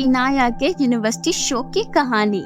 इनाया के university show की कहानी।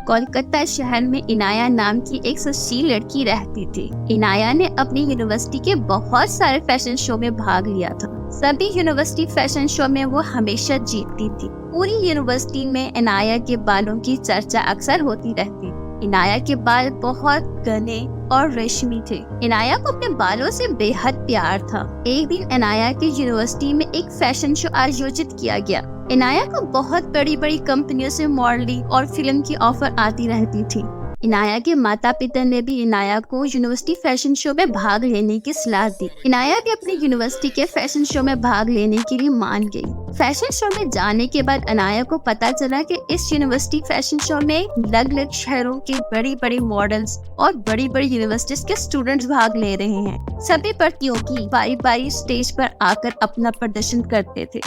कोलकाता शहर में इनाया नाम की एक सुशील लड़की रहती थी। इनाया ने अपनी यूनिवर्सिटी के बहुत सारे फैशन शो में भाग लिया था। सभी यूनिवर्सिटी फैशन शो में वो हमेशा जीतती थी। पूरी यूनिवर्सिटी में इनाया के बालों की चर्चा अक्सर होती रहती। इनाया के बाल बहुत घने और रेशमी थे। इनाया को अपने बालों से बेहद प्यार था। एक दिन इनाया की यूनिवर्सिटी में एक फैशन शो आयोजित किया गया। इनाया को बहुत बड़ी बड़ी कंपनियों से मॉडलिंग और फिल्म की ऑफर आती रहती थी। इनाया के माता पिता ने भी इनाया को यूनिवर्सिटी फैशन शो में भाग लेने की सलाह दी। इनाया भी अपनी यूनिवर्सिटी के फैशन शो में भाग लेने के लिए मान गई। फैशन शो में जाने के बाद इनाया को पता चला कि इस यूनिवर्सिटी फैशन शो में अलग अलग शहरों के बड़ी बड़ी मॉडल्स और बड़ी बड़ी यूनिवर्सिटीज के स्टूडेंट्स भाग ले रहे हैं। सभी प्रतियोगी बारी बारी स्टेज पर आकर अपना प्रदर्शन करते थे।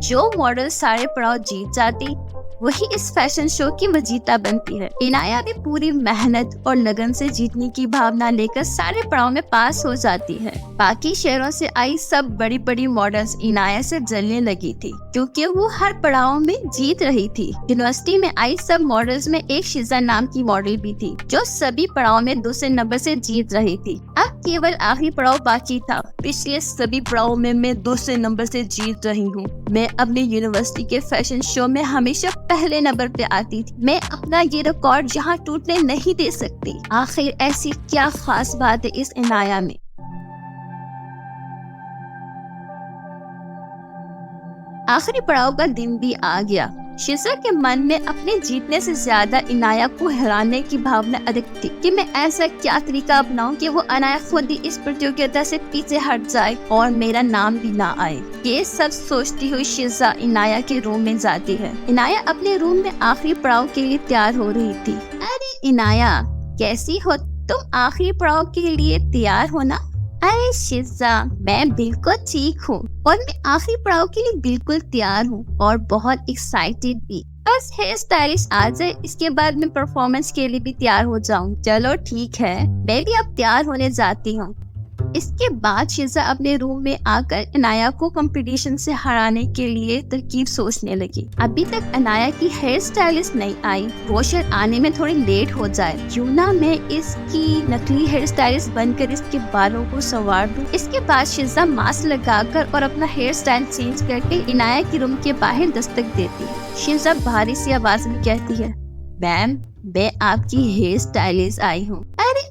जो मॉडल सारे पड़ाव जीत जाती वही इस फैशन शो की विजेता बनती है। इनाया भी पूरी मेहनत और लगन से जीतने की भावना लेकर सारे पड़ाव में पास हो जाती है। बाकी शहरों से आई सब बड़ी बड़ी मॉडल्स इनाया से जलने लगी थी क्योंकि वो हर पड़ाव में जीत रही थी। यूनिवर्सिटी में आई सब मॉडल्स में एक शिजा नाम की मॉडल भी थी जो सभी पड़ाव में दूसरे नंबर से जीत रही थी। अब केवल आखिरी पड़ाव बाकी था। पिछले सभी पड़ाव में मैं दूसरे नंबर से जीत रही हूँ। मैं अपनी यूनिवर्सिटी के फैशन शो में हमेशा पहले नंबर पे आती थी। मैं अपना ये रिकॉर्ड यहाँ टूटने नहीं दे सकती। आखिर ऐसी क्या खास बात है इस इनाया में? आखिरी पड़ाव का दिन भी आ गया। शिजा के मन में अपने जीतने से ज्यादा इनाया को हराने की भावना अधिक थी कि मैं ऐसा क्या तरीका अपनाऊं कि वो इनाया खुद ही इस प्रतियोगिता से पीछे हट जाए और मेरा नाम भी ना आए। ये सब सोचती हुई शिजा इनाया के रूम में जाती है। इनाया अपने रूम में आखिरी पड़ाव के लिए तैयार हो रही थी। अरे इनाया, कैसी हो तुम? आखिरी पड़ाव के लिए तैयार हो ना? अरे शिजा, मैं बिल्कुल ठीक हूँ और मैं आखिरी पड़ाव के लिए बिल्कुल तैयार हूँ और बहुत एक्साइटेड भी। बस हेयर स्टाइलिस्ट आ जाए, इसके बाद मैं परफॉर्मेंस के लिए भी तैयार हो जाऊँ। चलो ठीक है, मैं भी अब तैयार होने जाती हूँ। इसके बाद शिजा अपने रूम में आकर इनाया को कंपटीशन से हराने के लिए तरकीब सोचने लगी। अभी तक इनाया की हेयर स्टाइलिस्ट नहीं आई, वो शायद आने में थोड़ी लेट हो जाए। क्यों ना मैं इसकी नकली हेयर स्टाइलिस्ट बनकर इसके बालों को संवार दूं। इसके बाद शिजा मास्क लगाकर और अपना हेयर स्टाइल चेंज करके इनाया के रूम के बाहर दस्तक देती है। शिजा भारी सी आवाज में कहती है, मैम, मैं आपकी हेयर स्टाइलिस्ट आई हूँ।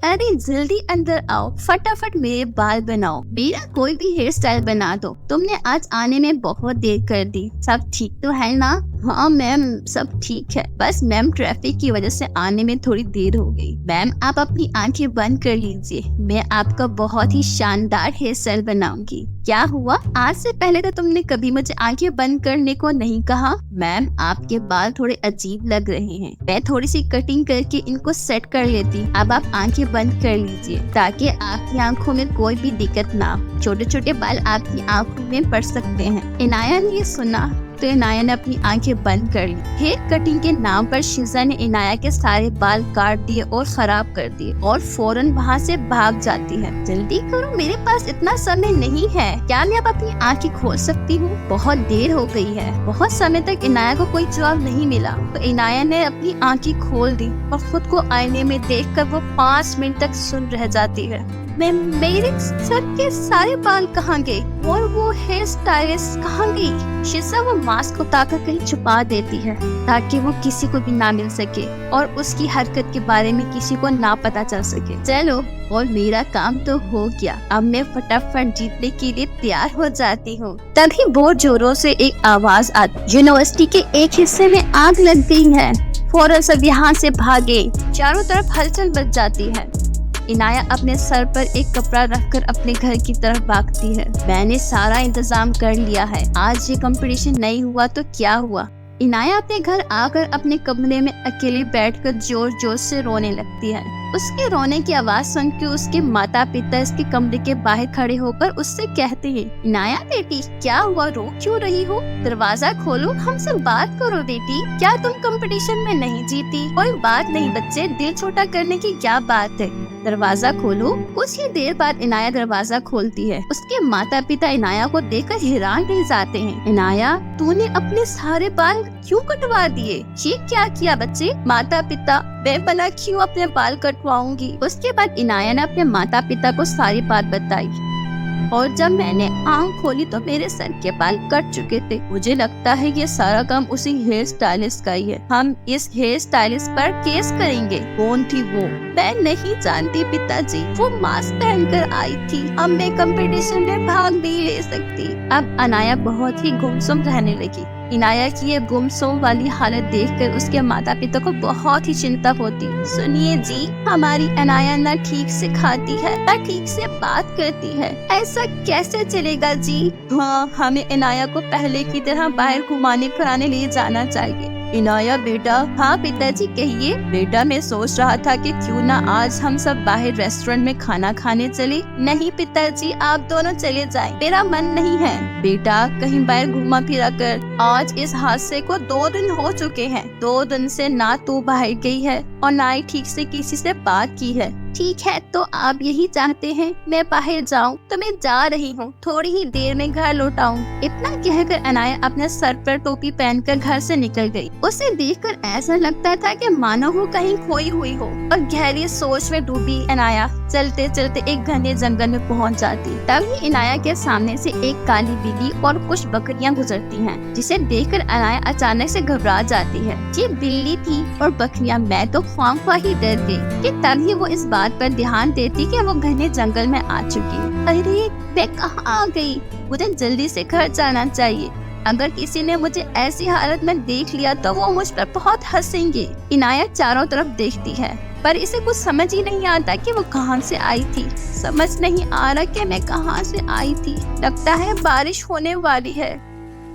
अरे जल्दी अंदर आओ, फटाफट मेरे बाल बनाओ, मेरा कोई भी हेयर स्टाइल बना दो। तुमने आज आने में बहुत देर कर दी। सब ठीक तो है ना? हाँ मैम, सब ठीक है। बस मैम ट्रैफिक की वजह से आने में थोड़ी देर हो गई। मैम आप अपनी आंखें बंद कर लीजिए, मैं आपका बहुत ही शानदार हेयर स्टाइल बनाऊंगी। क्या हुआ? आज से पहले तो तुमने कभी मुझे आंखें बंद करने को नहीं कहा। मैम आपके बाल थोड़े अजीब लग रहे हैं, मैं थोड़ी सी कटिंग करके इनको सेट कर लेती। अब आप आंखें बंद कर लीजिए ताकि आपकी आंखों में कोई भी दिक्कत ना हो। छोटे छोटे बाल आपकी आंखों में पड़ सकते हैं। इनाया ने ये सुना तो इनाया ने अपनी आंखें बंद कर ली। हेयर कटिंग के नाम पर शिजा ने इनाया के सारे बाल काट दिए और खराब कर दिए और फौरन वहाँ से भाग जाती है। जल्दी करो, मेरे पास इतना समय नहीं है। क्या मैं अब अपनी आंखें खोल सकती हूँ? बहुत देर हो गई है। बहुत समय तक इनाया को कोई जवाब नहीं मिला तो इनाया ने अपनी आंखें खोल दी और खुद को आईने में देखकर वो 5 मिनट तक सुन रह जाती है। मेरे सर के सारे बाल कहाँ गए और वो हेयर स्टाइलिस्ट कहाँ गई? शिजा वो मास्क उतारकर कहीं छुपा देती है ताकि वो किसी को भी ना मिल सके और उसकी हरकत के बारे में किसी को ना पता चल सके। चलो, और मेरा काम तो हो गया। अब मैं फटाफट जीतने के लिए तैयार हो जाती हूँ। तभी बहुत जोरों से एक आवाज आती, यूनिवर्सिटी के एक हिस्से में आग लग गई है, फौरन सब यहाँ से भागे। चारों तरफ हलचल मच जाती है। इनाया अपने सर पर एक कपड़ा रखकर अपने घर की तरफ भागती है। मैंने सारा इंतजाम कर लिया है, आज ये कंपटीशन नहीं हुआ तो क्या हुआ? इनाया अपने घर आकर अपने कमरे में अकेले बैठकर जोर जोर से रोने लगती है। उसके रोने की आवाज सुनकर उसके माता पिता इसके कमरे के बाहर खड़े होकर उससे कहते हैं, इनाया बेटी क्या हुआ, रो क्यों रही हो? दरवाजा खोलो, हमसे बात करो बेटी। क्या तुम कंपटीशन में नहीं जीती? कोई बात नहीं बच्चे, दिल छोटा करने की क्या बात है। दरवाजा खोलो। कुछ ही देर बाद इनाया दरवाजा खोलती है। उसके माता पिता इनाया को देखकर हैरान रह जाते हैं। इनाया, तूने अपने सारे बाल क्यों कटवा दिए? ये क्या किया बच्चे? माता पिता, मैं भला क्यों अपने बाल कटवाऊंगी? उसके बाद इनाया ने अपने माता पिता को सारी बात बताई और जब मैंने आँख खोली तो मेरे सर के बाल कट चुके थे। मुझे लगता है ये सारा काम उसी हेयर स्टाइलिस्ट का ही है। हम इस हेयर स्टाइलिस्ट पर केस करेंगे। कौन थी वो? मैं नहीं जानती पिताजी, वो मास्क पहनकर आई थी। अब मैं कंपटीशन में भाग नहीं ले सकती। अब अनाया बहुत ही गुमसुम रहने लगी। इनाया की ये गुमसुम वाली हालत देखकर उसके माता पिता को बहुत ही चिंता होती। सुनिए जी, हमारी अनाया न ठीक से खाती है न ठीक से बात करती है, ऐसा कैसे चलेगा जी? हाँ, हमें इनाया को पहले की तरह बाहर घुमाने फिराने ले जाना चाहिए। इनाया बेटा। हाँ पिताजी कहिए। बेटा, मैं सोच रहा था कि क्यों ना आज हम सब बाहर रेस्टोरेंट में खाना खाने चले। नहीं पिताजी, आप दोनों चले जाएं, मेरा मन नहीं है। बेटा, कहीं बाहर घुमा फिरा कर। आज इस हादसे को 2 दिन हो चुके हैं। 2 दिन से ना तू बाहर गई है और ना ही ठीक से किसी से बात की है। ठीक है, तो आप यही चाहते हैं मैं बाहर जाऊं, तो मैं जा रही हूं। थोड़ी ही देर में घर लौट आऊं। इतना कहकर अनाया अपने सर पर टोपी पहनकर घर से निकल गई। उसे देखकर ऐसा लगता था कि मानो वो कहीं खोई हुई हो और गहरी सोच में डूबी अनाया चलते चलते एक घने जंगल में पहुंच जाती। तभी इनाया के सामने से एक काली बिल्ली और कुछ बकरियां गुजरती हैं, जिसे देखकर अनाया अचानक से घबरा जाती है। ये बिल्ली थी और बकरियां, मैं तो ख्वामख्वाह ही डर गई कि तभी वो इस बात पर ध्यान देती कि वो घने जंगल में आ चुकी। अरे, मैं कहाँ आ गई? मुझे जल्दी से घर जाना चाहिए। अगर किसी ने मुझे ऐसी हालत में देख लिया तो वो मुझ पर बहुत हंसेंगे। इनाया चारों तरफ देखती है पर इसे कुछ समझ ही नहीं आता कि वो कहाँ से आई थी। समझ नहीं आ रहा कि मैं कहाँ से आई थी। लगता है बारिश होने वाली है।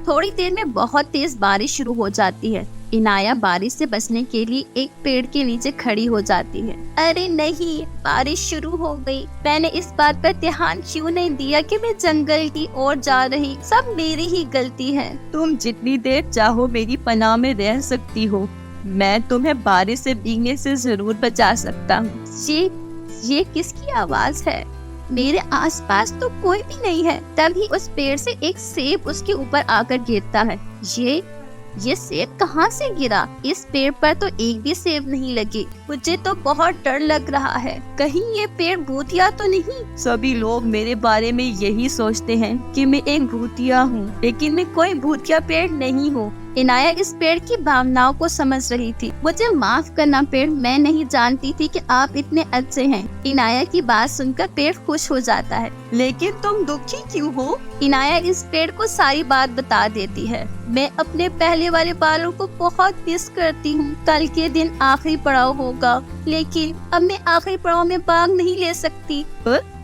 थोड़ी देर में बहुत तेज बारिश शुरू हो जाती है। इनाया बारिश से बचने के लिए एक पेड़ के नीचे खड़ी हो जाती है। अरे नहीं, बारिश शुरू हो गई। मैंने इस बात पर ध्यान क्यों नहीं दिया कि मैं जंगल की ओर जा रही। सब मेरी ही गलती है। तुम जितनी देर चाहो मेरी पनाह में रह सकती हो। मैं तुम्हें बारिश से भीगने से जरूर बचा सकता हूँ। ये किसकी आवाज है? मेरे आसपास तो कोई भी नहीं है। तभी उस पेड़ से एक सेब उसके ऊपर आकर गिरता है। ये सेब कहाँ से गिरा? इस पेड़ पर तो एक भी सेब नहीं लगे। मुझे तो बहुत डर लग रहा है। कहीं ये पेड़ भूतिया तो नहीं? सभी लोग मेरे बारे में यही सोचते हैं कि मैं एक भूतिया हूँ, लेकिन मैं कोई भूतिया पेड़ नहीं हूँ। इनाया इस पेड़ की भावनाओं को समझ रही थी। मुझे माफ करना पेड़, मैं नहीं जानती थी कि आप इतने अच्छे हैं। इनाया की बात सुनकर पेड़ खुश हो जाता है। लेकिन तुम दुखी क्यों हो? इनाया इस पेड़ को सारी बात बता देती है। मैं अपने पहले वाले बालों को बहुत मिस करती हूँ। कल के दिन आखिरी पड़ाव होगा, लेकिन अब मैं आखिरी पड़ाव में भाग नहीं ले सकती।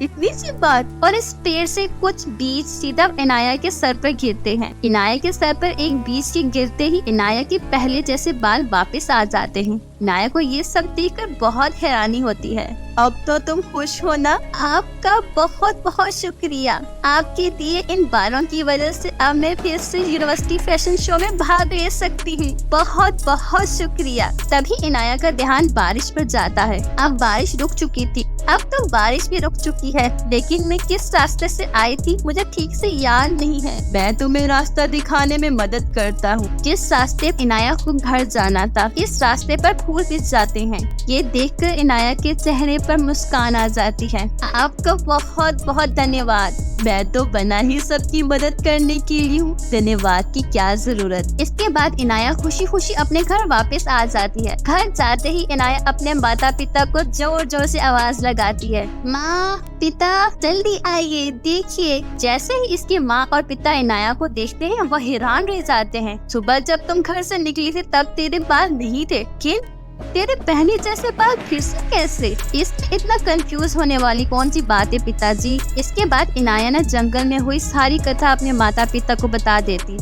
इतनी सी बात। और इस पेड़ से कुछ बीज सीधा इनाया के सर पर गिरते हैं। इनाया के सर पर एक बीज के गिरते ही इनाया के पहले जैसे बाल वापस आ जाते हैं। इनाया को ये सब देखकर बहुत हैरानी होती है। अब तो तुम खुश हो ना? आपका बहुत बहुत शुक्रिया। आपके दिए इन बालों की वजह से अब मैं फिर से यूनिवर्सिटी फैशन शो में भाग ले सकती हूँ। बहुत बहुत शुक्रिया। तभी इनाया का ध्यान बारिश पर जाता है। अब बारिश रुक चुकी थी। अब तो बारिश भी रुक चुकी है, लेकिन मैं किस रास्ते से आई थी मुझे ठीक से याद नहीं है। मैं तुम्हें रास्ता दिखाने में मदद करता हूँ। जिस रास्ते इनाया को घर जाना था, इस रास्ते पर फूल बिछ जाते हैं। ये देखकर इनाया के चेहरे पर मुस्कान आ जाती है। आपका बहुत बहुत धन्यवाद। मैं तो बना ही सबकी मदद करने के लिए हूँ। धन्यवाद की क्या जरूरत। इसके बाद इनाया खुशी खुशी अपने घर वापस आ जाती है। घर जाते ही इनाया अपने माता पिता को जोर जोर से आवाज लगाती है। माँ, पिता, जल्दी आइए, देखिए। जैसे ही इसकी माँ और पिता इनाया को देखते हैं, वो हैरान रह जाते हैं। सुबह जब तुम घर से निकली थी तब तेरे बाल नहीं थे, किन तेरे पहले जैसे बाल फिर से कैसे? इसमें इतना कंफ्यूज होने वाली कौन सी बात है पिताजी? इसके बाद इनाया ने जंगल में हुई सारी कथा अपने माता पिता को बता देती।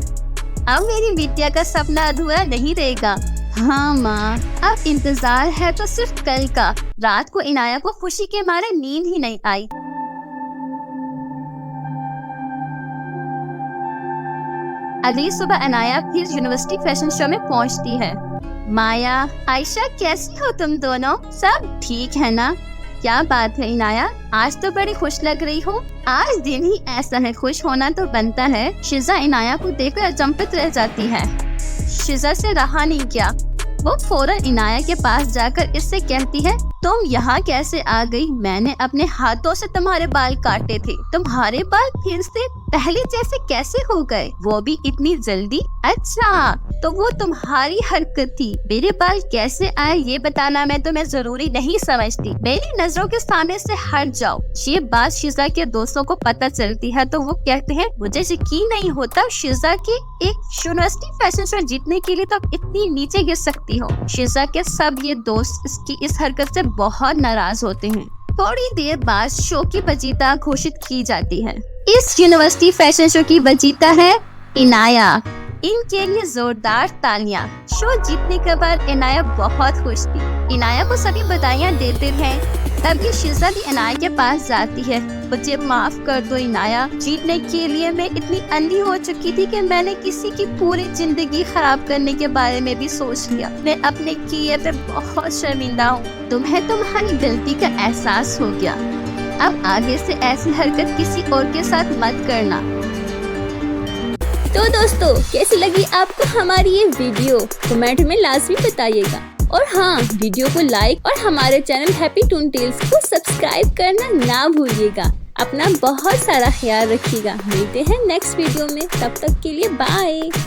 अब मेरी बिटिया का सपना अधूरा नहीं रहेगा। हाँ माँ, अब इंतजार है तो सिर्फ कल का। रात को इनाया को खुशी के मारे नींद ही नहीं आई। अगली सुबह अनाया फिर यूनिवर्सिटी फैशन शो में पहुँचती है। माया, आयशा, कैसी हो तुम दोनों? सब ठीक है ना? क्या बात है इनाया, आज तो बड़ी खुश लग रही हो। आज दिन ही ऐसा है, खुश होना तो बनता है। शिजा इनाया को देखकर अचंभित रह जाती है। शिजा से रहा नहीं गया, वो फौरन इनाया के पास जाकर इससे कहती है, तुम यहाँ कैसे आ गई? मैंने अपने हाथों से तुम्हारे बाल काटे थे, तुम्हारे बाल फिर से पहले जैसे कैसे हो गए, वो भी इतनी जल्दी? अच्छा, तो वो तुम्हारी हरकत थी। मेरे बाल कैसे आए ये बताना मैं तुम्हें जरूरी नहीं समझती, मेरी नजरों के सामने से हट जाओ। ये बात शिजा के दोस्तों को पता चलती है तो वो कहते हैं, मुझे यकीन नहीं होता शिजा के एक यूनिवर्सिटी फैशन शो जीतने के लिए तो इतनी नीचे गिर सकती हो। शिजा के सब ये दोस्त इसकी इस हरकत से बहुत नाराज होते हैं। थोड़ी देर बाद शो की विजेता घोषित की जाती है। इस यूनिवर्सिटी फैशन शो की विजेता है इनाया। इनके लिए जोरदार तालियां। शो जीतने के बाद इनाया बहुत खुश थी। इनाया को सभी बधाइयां देते हैं। तभी शिजा भी इनाया के पास जाती है। मुझे माफ कर दो इनाया, जीतने के लिए मैं इतनी अंधी हो चुकी थी कि मैंने किसी की पूरी जिंदगी खराब करने के बारे में भी सोच लिया। मैं अपने किए पे बहुत शर्मिंदा हूँ। तुम्हें तुम्हारी गलती का एहसास हो गया। अब आगे से ऐसी हरकत किसी और के साथ मत करना। तो दोस्तों, कैसी लगी आपको हमारी ये वीडियो? कमेंट में लाजमी बताइएगा। और हाँ, वीडियो को लाइक और हमारे चैनल हैप्पी टून टेल्स को सब्सक्राइब करना ना भूलिएगा। अपना बहुत सारा ख्याल रखिएगा। मिलते हैं नेक्स्ट वीडियो में, तब तक के लिए बाय।